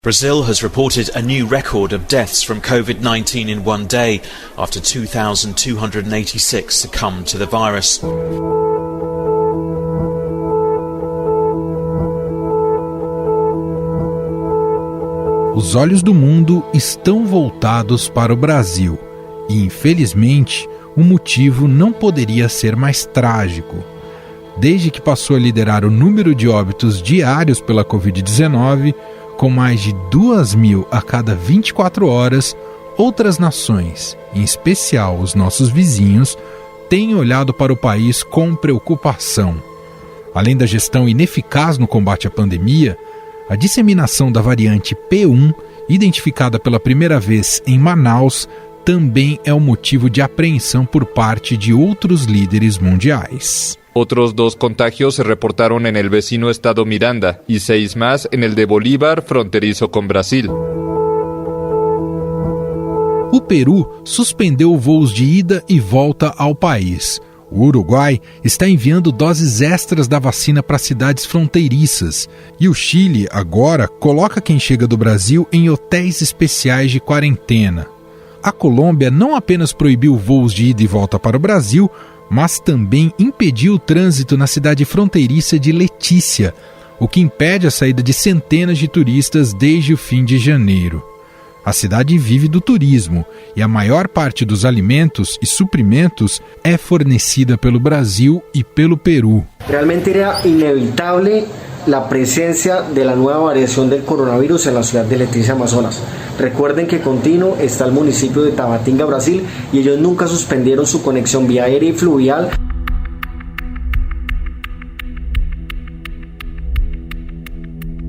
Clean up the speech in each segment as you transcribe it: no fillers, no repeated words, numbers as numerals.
Brazil has reported a new record of deaths from COVID-19 in one day after 2,286 succumbed to the virus. Os olhos do mundo estão voltados para o Brasil e, infelizmente, o motivo não poderia ser mais trágico. Desde que passou a liderar o número de óbitos diários pela Covid-19, com mais de 2.000 a cada 24 horas, outras nações, em especial os nossos vizinhos, têm olhado para o país com preocupação. Além da gestão ineficaz no combate à pandemia, a disseminação da variante P1, identificada pela primeira vez em Manaus, também é um motivo de apreensão por parte de outros líderes mundiais. Otros 2 contagios se reportaron en el vecino estado Miranda y 6 más en el de Bolívar, fronterizo con Brasil. O Peru suspendeu voos de ida e volta ao país. O Uruguai está enviando doses extras da vacina para cidades fronteiriças. E o Chile, agora, coloca quem chega do Brasil em hotéis especiais de quarentena. A Colômbia não apenas proibiu voos de ida e volta para o Brasil, mas também impediu o trânsito na cidade fronteiriça de Letícia, o que impede a saída de centenas de turistas desde o fim de janeiro. A cidade vive do turismo e a maior parte dos alimentos e suprimentos é fornecida pelo Brasil e pelo Peru. Realmente era inevitável a presença da nova variação do coronavírus na cidade de Letícia, Amazonas. Recuerden que contínuo está el municipio de Tabatinga, Brasil, y ellos nunca suspendieron su conexión vía aérea y fluvial.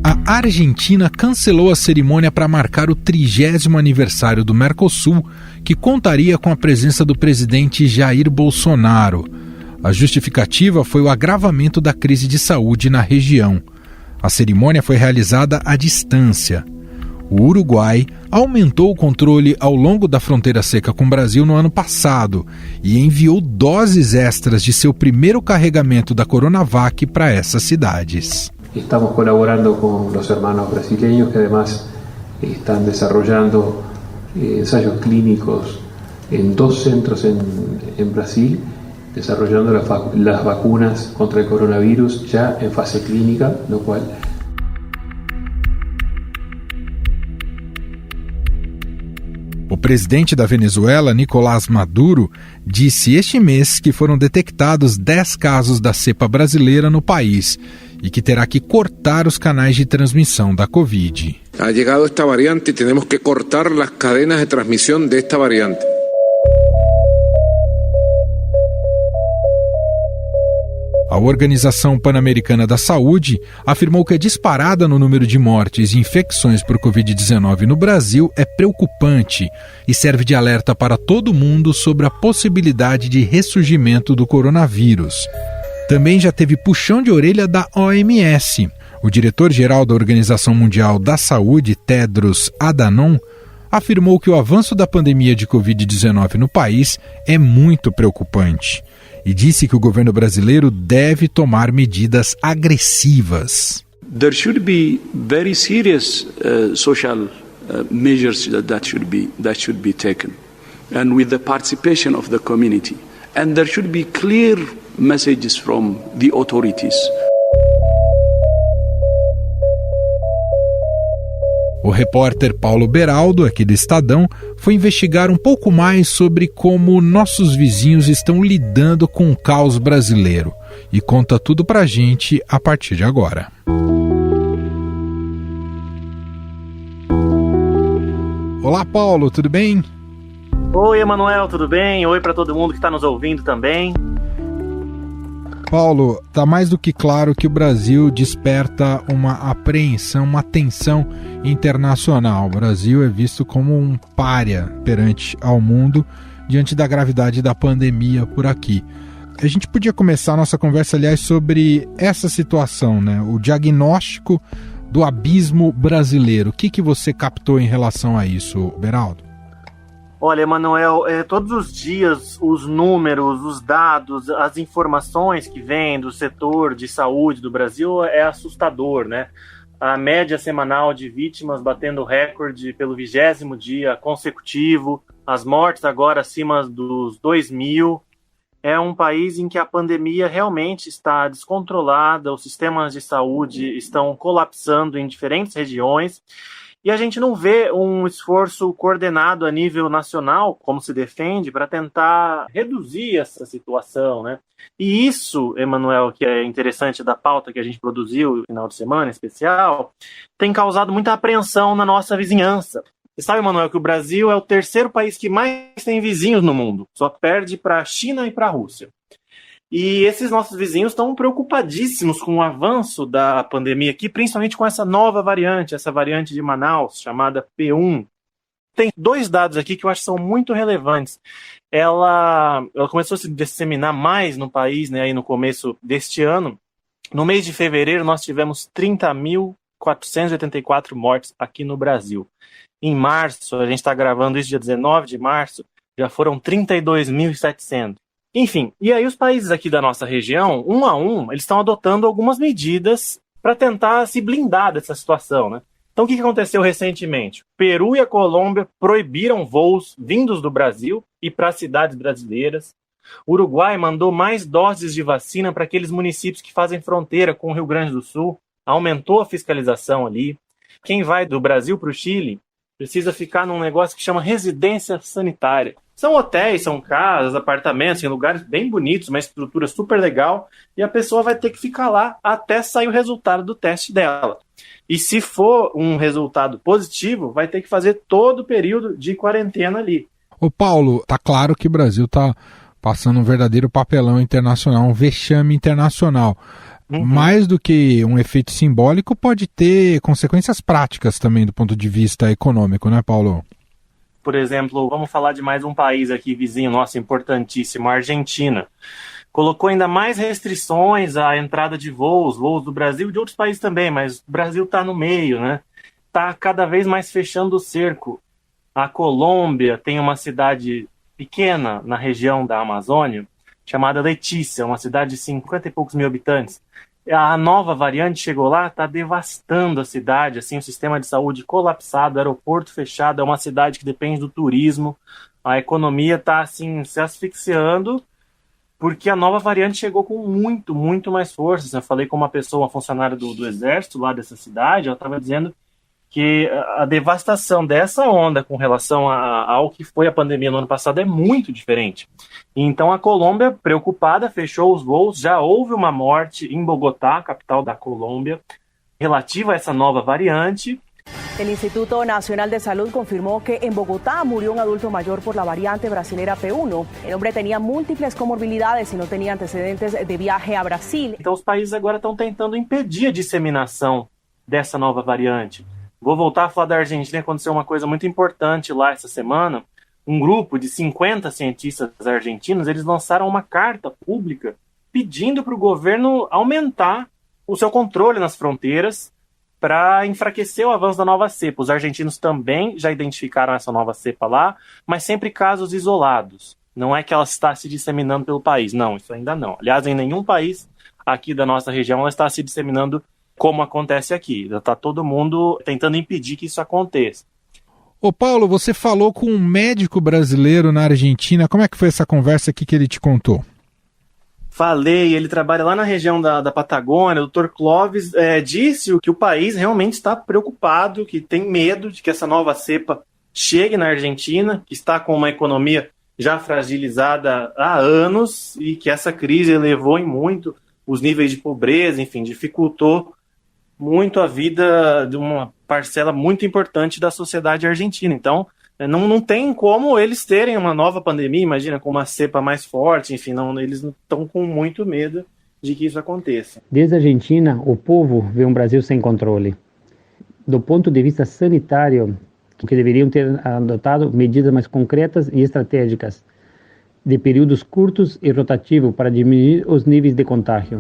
A Argentina cancelou a cerimônia para marcar o 30º aniversário do Mercosul, que contaria com a presença do presidente Jair Bolsonaro. A justificativa foi o agravamento da crise de saúde na região. A cerimônia foi realizada à distância. O Uruguai aumentou o controle ao longo da fronteira seca com o Brasil no ano passado e enviou doses extras de seu primeiro carregamento da Coronavac para essas cidades. Estamos colaborando com os hermanos brasileños que además están desarrollando ensayos clínicos en 2 centros en Brasil, desarrollando las vacunas contra el coronavirus ya en fase clínica, lo cual... O presidente da Venezuela, Nicolás Maduro, disse este mês que foram detectados 10 casos da cepa brasileira no país e que terá que cortar os canais de transmissão da Covid. Ha llegado esta variante y tenemos que cortar las cadenas de transmisión de esta variante. A Organização Pan-Americana da Saúde afirmou que a disparada no número de mortes e infecções por Covid-19 no Brasil é preocupante e serve de alerta para todo mundo sobre a possibilidade de ressurgimento do coronavírus. Também já teve puxão de orelha da OMS. O diretor-geral da Organização Mundial da Saúde, Tedros Adhanom, afirmou que o avanço da pandemia de Covid-19 no país é muito preocupante. E disse que o governo brasileiro deve tomar medidas agressivas. There should be very serious social measures that should be taken, and with the participation of the community. And there should be clear messages from the authorities. O repórter Paulo Beraldo, aqui do Estadão, foi investigar um pouco mais sobre como nossos vizinhos estão lidando com o caos brasileiro. E conta tudo pra gente a partir de agora. Olá, Paulo, tudo bem? Oi, Emanuel, tudo bem? Oi para todo mundo que está nos ouvindo também. Paulo, está mais do que claro que o Brasil desperta uma apreensão, uma tensão internacional. O Brasil é visto como um pária perante ao mundo diante da gravidade da pandemia por aqui. A gente podia começar a nossa conversa, aliás, sobre essa situação, né? O diagnóstico do abismo brasileiro. O que você captou em relação a isso, Beraldo? Olha, Emanuel, todos os dias os números, os dados, as informações que vêm do setor de saúde do Brasil é assustador, né? a média semanal de vítimas batendo recorde pelo 20º dia consecutivo, as mortes agora acima dos 2.000. É um país em que a pandemia realmente está descontrolada, os sistemas de saúde estão colapsando em diferentes regiões, e a gente não vê um esforço coordenado a nível nacional, como se defende, para tentar reduzir essa situação, né? E isso, Emanuel, que é interessante da pauta que a gente produziu no final de semana especial, tem causado muita apreensão na nossa vizinhança. Você sabe, Emanuel, que o Brasil é o 3º país que mais tem vizinhos no mundo, só perde para a China e para a Rússia. E esses nossos vizinhos estão preocupadíssimos com o avanço da pandemia aqui, principalmente com essa nova variante, essa variante de Manaus, chamada P1. Tem 2 dados aqui que eu acho que são muito relevantes. Ela começou a se disseminar mais no país, né, aí no começo deste ano. No mês de fevereiro, nós tivemos 30.484 mortes aqui no Brasil. Em março, a gente está gravando isso dia 19 de março, já foram 32.700. Enfim, e aí os países aqui da nossa região, um a um, eles estão adotando algumas medidas para tentar se blindar dessa situação, né? Então, o que aconteceu recentemente? O Peru e a Colômbia proibiram voos vindos do Brasil e para cidades brasileiras. O Uruguai mandou mais doses de vacina para aqueles municípios que fazem fronteira com o Rio Grande do Sul, aumentou a fiscalização ali. Quem vai do Brasil para o Chile precisa ficar num negócio que chama residência sanitária. São hotéis, são casas, apartamentos, em lugares bem bonitos, uma estrutura super legal, e a pessoa vai ter que ficar lá até sair o resultado do teste dela. E se for um resultado positivo, vai ter que fazer todo o período de quarentena ali. Ô Paulo, tá claro que o Brasil tá passando um verdadeiro papelão internacional, um vexame internacional. Mais do que um efeito simbólico, pode ter consequências práticas também do ponto de vista econômico, né, Paulo? Por exemplo, vamos falar de mais um país aqui vizinho nosso, importantíssimo, a Argentina. Colocou ainda mais restrições à entrada de voos do Brasil e de outros países também, mas o Brasil está no meio, né? Está cada vez mais fechando o cerco. A Colômbia tem uma cidade pequena na região da Amazônia, chamada Letícia, uma cidade de 50 e poucos mil habitantes. A nova variante chegou lá, está devastando a cidade, assim, o sistema de saúde colapsado, aeroporto fechado, é uma cidade que depende do turismo, a economia está assim, se asfixiando, porque a nova variante chegou com muito mais força. Eu falei com uma pessoa, uma funcionária do Exército lá dessa cidade, ela estava dizendo que a devastação dessa onda com relação ao que foi a pandemia no ano passado é muito diferente. Então a Colômbia, preocupada, fechou os voos. Já houve uma morte em Bogotá, capital da Colômbia, relativa a essa nova variante. El Instituto Nacional de Salud confirmó que en Bogotá murió un adulto mayor por la variante brasilera P1. El hombre tenía múltiples comorbilidades y no tenía antecedentes de viaje a Brasil. Então os países agora estão tentando impedir a disseminação dessa nova variante. Vou voltar a falar da Argentina, aconteceu uma coisa muito importante lá essa semana. Um grupo de 50 cientistas argentinos, eles lançaram uma carta pública pedindo para o governo aumentar o seu controle nas fronteiras para enfraquecer o avanço da nova cepa. Os argentinos também já identificaram essa nova cepa lá, mas sempre casos isolados. Não é que ela está se disseminando pelo país. Não, isso ainda não. Aliás, em nenhum país aqui da nossa região ela está se disseminando como acontece aqui. Está todo mundo tentando impedir que isso aconteça. Ô Paulo, você falou com um médico brasileiro na Argentina. Como é que foi essa conversa aqui que ele te contou? Falei, ele trabalha lá na região da Patagônia. O Dr. Clóvis disse que o país realmente está preocupado, que tem medo de que essa nova cepa chegue na Argentina, que está com uma economia já fragilizada há anos e que essa crise elevou em muito os níveis de pobreza, enfim, dificultou muito a vida de uma parcela muito importante da sociedade argentina. Então, não tem como eles terem uma nova pandemia, imagina, com uma cepa mais forte, enfim, eles estão com muito medo de que isso aconteça. Desde a Argentina, o povo vê um Brasil sem controle. Do ponto de vista sanitário, que deveriam ter adotado medidas mais concretas e estratégicas, de períodos curtos e rotativos para diminuir os níveis de contágio.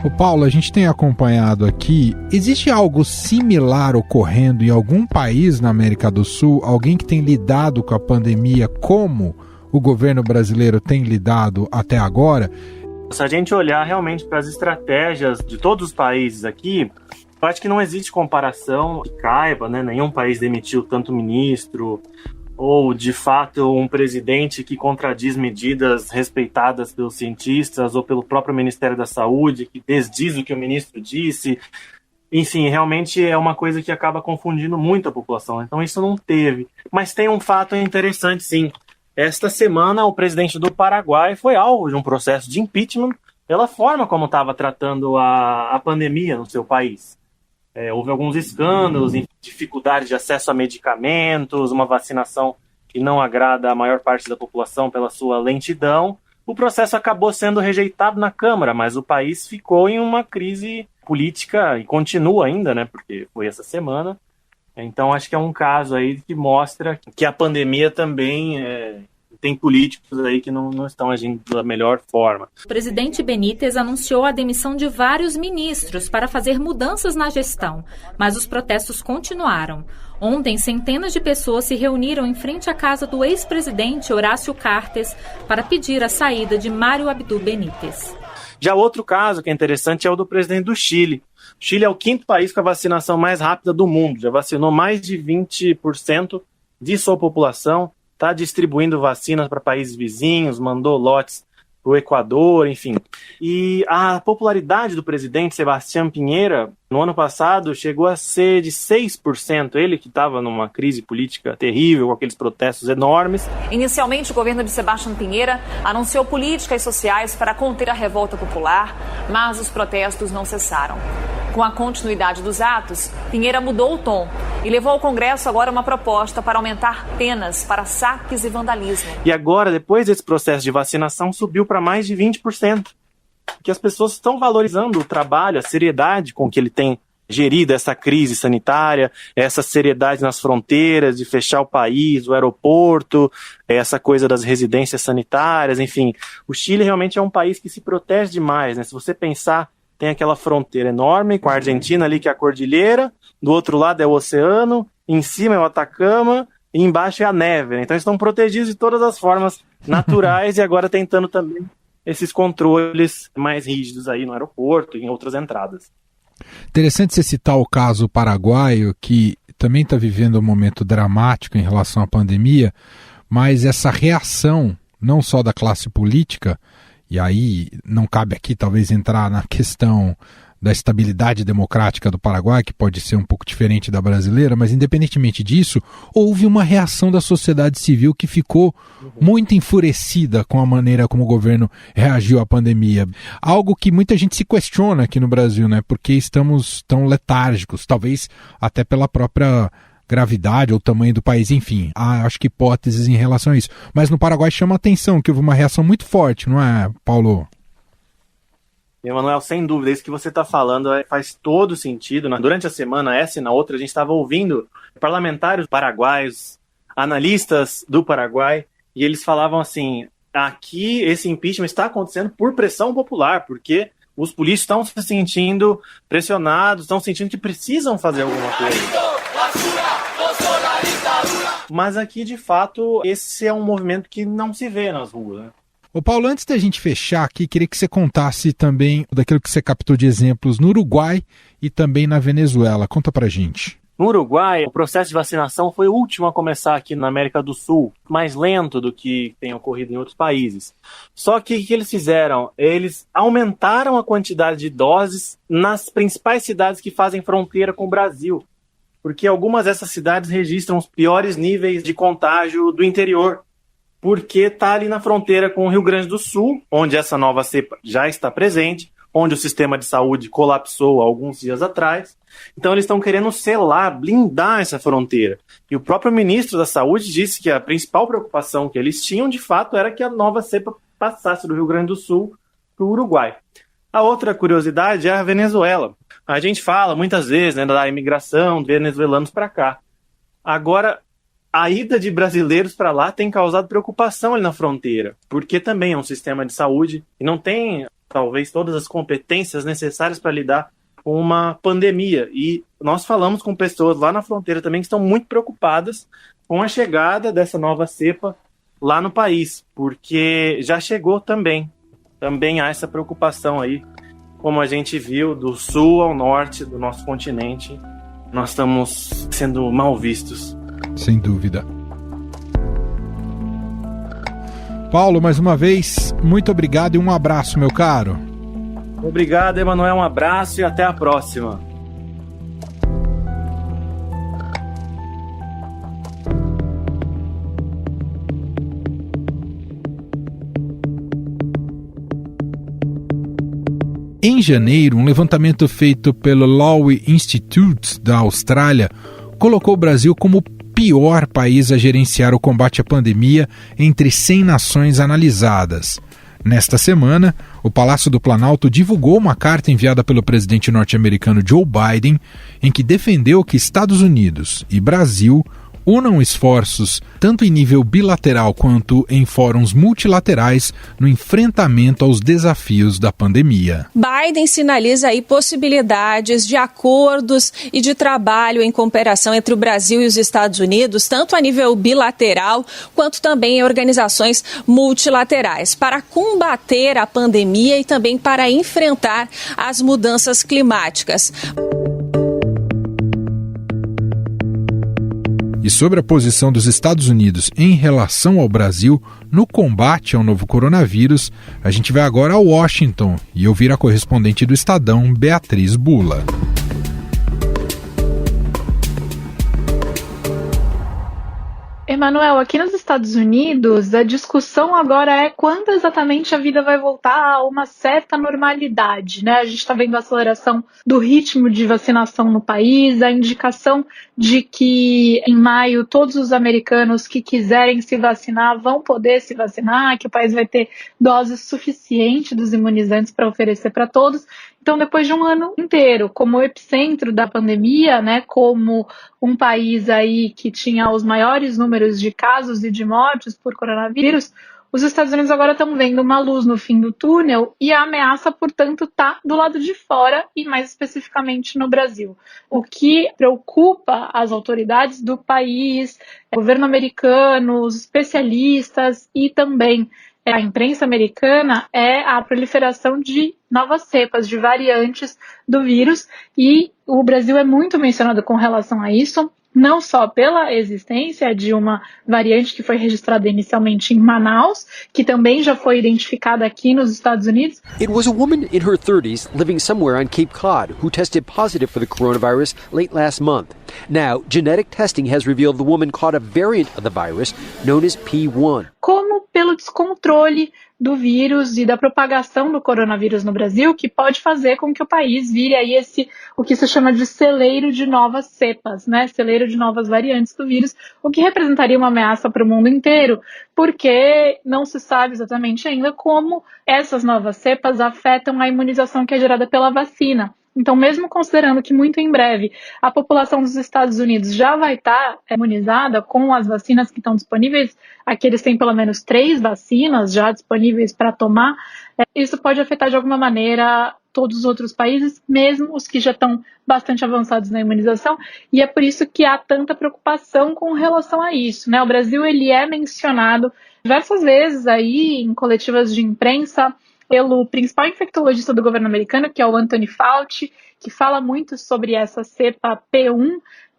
Ô Paulo, a gente tem acompanhado aqui, existe algo similar ocorrendo em algum país na América do Sul? Alguém que tem lidado com a pandemia como o governo brasileiro tem lidado até agora? Se a gente olhar realmente para as estratégias de todos os países aqui, eu acho que não existe comparação que caiba, né? Nenhum país demitiu tanto ministro, ou de fato um presidente que contradiz medidas respeitadas pelos cientistas ou pelo próprio Ministério da Saúde, que desdiz o que o ministro disse. Enfim, realmente é uma coisa que acaba confundindo muito a população. Então isso não teve. Mas tem um fato interessante, sim. Esta semana, o presidente do Paraguai foi alvo de um processo de impeachment pela forma como estava tratando a pandemia no seu país. Houve alguns escândalos, dificuldades de acesso a medicamentos, uma vacinação que não agrada a maior parte da população pela sua lentidão. O processo acabou sendo rejeitado na Câmara, mas o país ficou em uma crise política e continua ainda, né? Porque foi essa semana. Então acho que é um caso aí que mostra que a pandemia também tem políticos aí que não estão agindo da melhor forma. O presidente Benítez anunciou a demissão de vários ministros para fazer mudanças na gestão, mas os protestos continuaram. Ontem, centenas de pessoas se reuniram em frente à casa do ex-presidente Horácio Cartes para pedir a saída de Mário Abdo Benítez. Já outro caso que é interessante é o do presidente do Chile. O Chile é o 5º país com a vacinação mais rápida do mundo. Já vacinou mais de 20% de sua população. Está distribuindo vacinas para países vizinhos, mandou lotes para o Equador, enfim. E a popularidade do presidente Sebastián Piñera, no ano passado, chegou a ser de 6%. Ele que estava numa crise política terrível, com aqueles protestos enormes. Inicialmente, o governo de Sebastián Piñera anunciou políticas sociais para conter a revolta popular, mas os protestos não cessaram. Com a continuidade dos atos, Piñera mudou o tom e levou ao Congresso agora uma proposta para aumentar penas para saques e vandalismo. E agora, depois desse processo de vacinação, subiu para mais de 20%. Que as pessoas estão valorizando o trabalho, a seriedade com que ele tem gerido essa crise sanitária, essa seriedade nas fronteiras, de fechar o país, o aeroporto, essa coisa das residências sanitárias, enfim. O Chile realmente é um país que se protege demais, né? Se você pensar, tem aquela fronteira enorme com a Argentina ali, que é a cordilheira, do outro lado é o oceano, em cima é o Atacama, e embaixo é a neve, né? Então eles estão protegidos de todas as formas naturais e agora tentando também esses controles mais rígidos aí no aeroporto e em outras entradas. Interessante você citar o caso paraguaio, que também está vivendo um momento dramático em relação à pandemia, mas essa reação, não só da classe política, e aí não cabe aqui talvez entrar na questão da estabilidade democrática do Paraguai, que pode ser um pouco diferente da brasileira, mas independentemente disso, houve uma reação da sociedade civil que ficou muito enfurecida com a maneira como o governo reagiu à pandemia. Algo que muita gente se questiona aqui no Brasil, né? Porque estamos tão letárgicos, talvez até pela própria gravidade ou tamanho do país, enfim, há, acho que hipóteses em relação a isso. Mas no Paraguai chama a atenção que houve uma reação muito forte, não é, Paulo? Emanuel, sem dúvida, isso que você está falando faz todo sentido. Durante a semana, essa e na outra, a gente estava ouvindo parlamentares paraguaios, analistas do Paraguai, e eles falavam assim, aqui esse impeachment está acontecendo por pressão popular, porque os políticos estão se sentindo pressionados, estão sentindo que precisam fazer alguma coisa. Mas aqui, de fato, esse é um movimento que não se vê nas ruas, né? Ô Paulo, antes da gente fechar aqui, queria que você contasse também daquilo que você captou de exemplos no Uruguai e também na Venezuela. Conta pra gente. No Uruguai, o processo de vacinação foi o último a começar aqui na América do Sul, mais lento do que tem ocorrido em outros países. Só que o que eles fizeram? Eles aumentaram a quantidade de doses nas principais cidades que fazem fronteira com o Brasil, porque algumas dessas cidades registram os piores níveis de contágio do interior, porque está ali na fronteira com o Rio Grande do Sul, onde essa nova cepa já está presente, onde o sistema de saúde colapsou há alguns dias atrás. Então eles estão querendo selar, blindar essa fronteira. E o próprio ministro da Saúde disse que a principal preocupação que eles tinham, de fato, era que a nova cepa passasse do Rio Grande do Sul para o Uruguai. A outra curiosidade é a Venezuela. A gente fala muitas vezes, né, da imigração de venezuelanos para cá. Agora, a ida de brasileiros para lá tem causado preocupação ali na fronteira, porque também é um sistema de saúde e não tem, talvez, todas as competências necessárias para lidar com uma pandemia. E nós falamos com pessoas lá na fronteira também que estão muito preocupadas com a chegada dessa nova cepa lá no país, porque já chegou também há essa preocupação aí, como a gente viu, do sul ao norte do nosso continente, nós estamos sendo mal vistos. Sem dúvida. Paulo, mais uma vez, muito obrigado e um abraço, meu caro. Obrigado, Emanuel, um abraço e até a próxima. Em janeiro, um levantamento feito pelo Lowy Institute da Austrália colocou o Brasil como o pior país a gerenciar o combate à pandemia entre 100 nações analisadas. Nesta semana, o Palácio do Planalto divulgou uma carta enviada pelo presidente norte-americano Joe Biden, em que defendeu que Estados Unidos e Brasil unam esforços tanto em nível bilateral quanto em fóruns multilaterais no enfrentamento aos desafios da pandemia. Biden sinaliza aí possibilidades de acordos e de trabalho em cooperação entre o Brasil e os Estados Unidos, tanto a nível bilateral quanto também em organizações multilaterais, para combater a pandemia e também para enfrentar as mudanças climáticas. E sobre a posição dos Estados Unidos em relação ao Brasil no combate ao novo coronavírus, a gente vai agora a Washington e ouvir a correspondente do Estadão, Beatriz Bula. Emanuel, aqui nos Estados Unidos, a discussão agora é quando exatamente a vida vai voltar a uma certa normalidade, né? A gente está vendo a aceleração do ritmo de vacinação no país, a indicação de que em maio todos os americanos que quiserem se vacinar vão poder se vacinar, que o país vai ter doses suficientes dos imunizantes para oferecer para todos. Então, depois de um ano inteiro como epicentro da pandemia, né, como um país aí que tinha os maiores números de casos e de mortes por coronavírus, os Estados Unidos agora estão vendo uma luz no fim do túnel e a ameaça, portanto, está do lado de fora e mais especificamente no Brasil. O que preocupa as autoridades do país, o governo americano, os especialistas e também a imprensa americana é a proliferação de novas cepas, de variantes do vírus, e o Brasil é muito mencionado com relação a isso, não só pela existência de uma variante que foi registrada inicialmente em Manaus, que também já foi identificada aqui nos Estados Unidos. It was a woman in her 30s living somewhere on Cape Cod who tested positive for the coronavirus late last month. Now, genetic testing has revealed the woman caught a variant of the virus known as P1. Como pelo descontrole do vírus e da propagação do coronavírus no Brasil, que pode fazer com que o país vire aí o que se chama de celeiro de novas cepas, né? Celeiro de novas variantes do vírus, o que representaria uma ameaça para o mundo inteiro, porque não se sabe exatamente ainda como essas novas cepas afetam a imunização que é gerada pela vacina. Então, mesmo considerando que muito em breve a população dos Estados Unidos já vai estar imunizada com as vacinas que estão disponíveis, aqui eles têm pelo menos 3 vacinas já disponíveis para tomar, isso pode afetar de alguma maneira todos os outros países, mesmo os que já estão bastante avançados na imunização, e é por isso que há tanta preocupação com relação a isso, né? O Brasil ele é mencionado diversas vezes aí em coletivas de imprensa pelo principal infectologista do governo americano, que é o Anthony Fauci, que fala muito sobre essa cepa P1,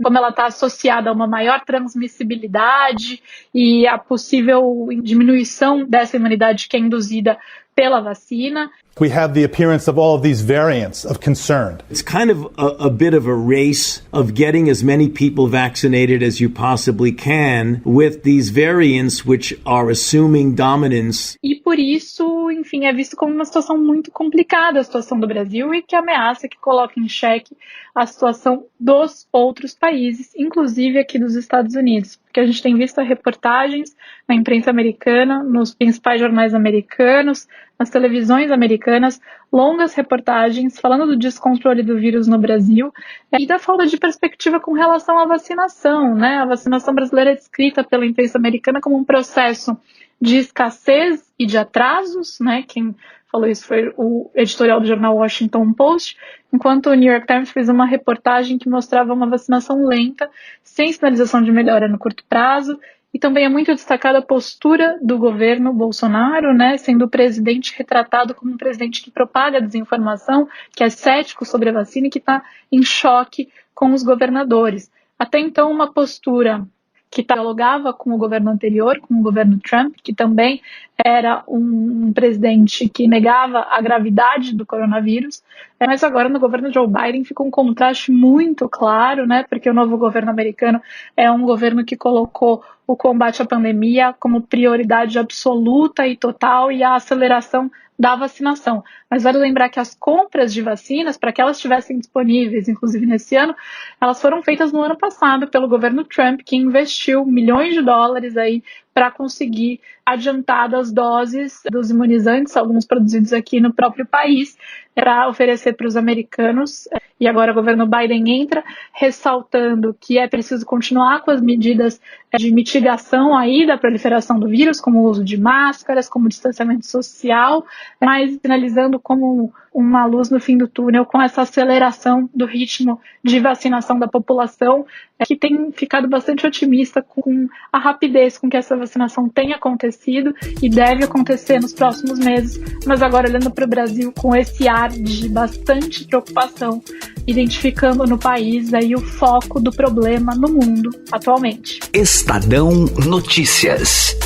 como ela está associada a uma maior transmissibilidade e a possível diminuição dessa imunidade que é induzida pela vacina. We have the appearance of all of these variants of concern. It's kind of a bit of a race of getting as many people vaccinated as you possibly can with these variants which are assuming dominance. E por isso, enfim, é visto como uma situação muito complicada a situação do Brasil e que ameaça, que coloca em xeque a situação dos outros países, inclusive aqui dos Estados Unidos. Porque a gente tem visto reportagens na imprensa americana, nos principais jornais americanos, nas televisões americanas, longas reportagens falando do descontrole do vírus no Brasil e da falta de perspectiva com relação à vacinação, né? A vacinação brasileira é descrita pela imprensa americana como um processo de escassez e de atrasos, né? Quem falou isso foi o editorial do jornal Washington Post, enquanto o New York Times fez uma reportagem que mostrava uma vacinação lenta, sem sinalização de melhora no curto prazo E também é muito destacada a postura do governo Bolsonaro, né, sendo o presidente retratado como um presidente que propaga desinformação, que é cético sobre a vacina e que está em choque com os governadores. Até então, uma postura que dialogava com o governo anterior, com o governo Trump, que também era um presidente que negava a gravidade do coronavírus, mas agora no governo Joe Biden fica um contraste muito claro, né, porque o novo governo americano é um governo que colocou o combate à pandemia como prioridade absoluta e total e a aceleração da vacinação. Mas vale lembrar que as compras de vacinas, para que elas estivessem disponíveis, inclusive nesse ano, elas foram feitas no ano passado pelo governo Trump, que investiu milhões de dólares aí para conseguir adiantadas doses dos imunizantes, alguns produzidos aqui no próprio país, para oferecer para os americanos. E agora o governo Biden entra ressaltando que é preciso continuar com as medidas de mitigação aí da proliferação do vírus, como o uso de máscaras, como o distanciamento social, mas sinalizando como uma luz no fim do túnel com essa aceleração do ritmo de vacinação da população, que tem ficado bastante otimista com a rapidez com que essa vacinação tem acontecido e deve acontecer nos próximos meses, mas agora olhando para o Brasil com esse ar de bastante preocupação, identificando no país aí o foco do problema no mundo atualmente. Estadão Notícias.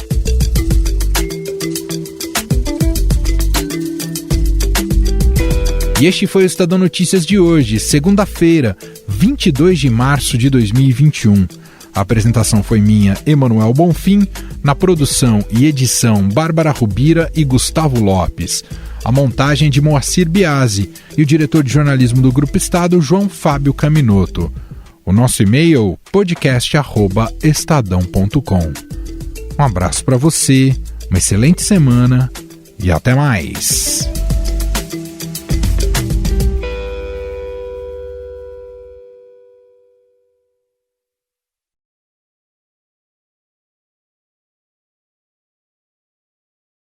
E este foi o Estadão Notícias de hoje, segunda-feira, 22 de março de 2021. A apresentação foi minha, Emanuel Bonfim, na produção e edição Bárbara Rubira e Gustavo Lopes. A montagem de Moacir Biasi e o diretor de jornalismo do Grupo Estado, João Fábio Caminoto. O nosso e-mail, podcast@estadão.com. Um abraço para você, uma excelente semana e até mais.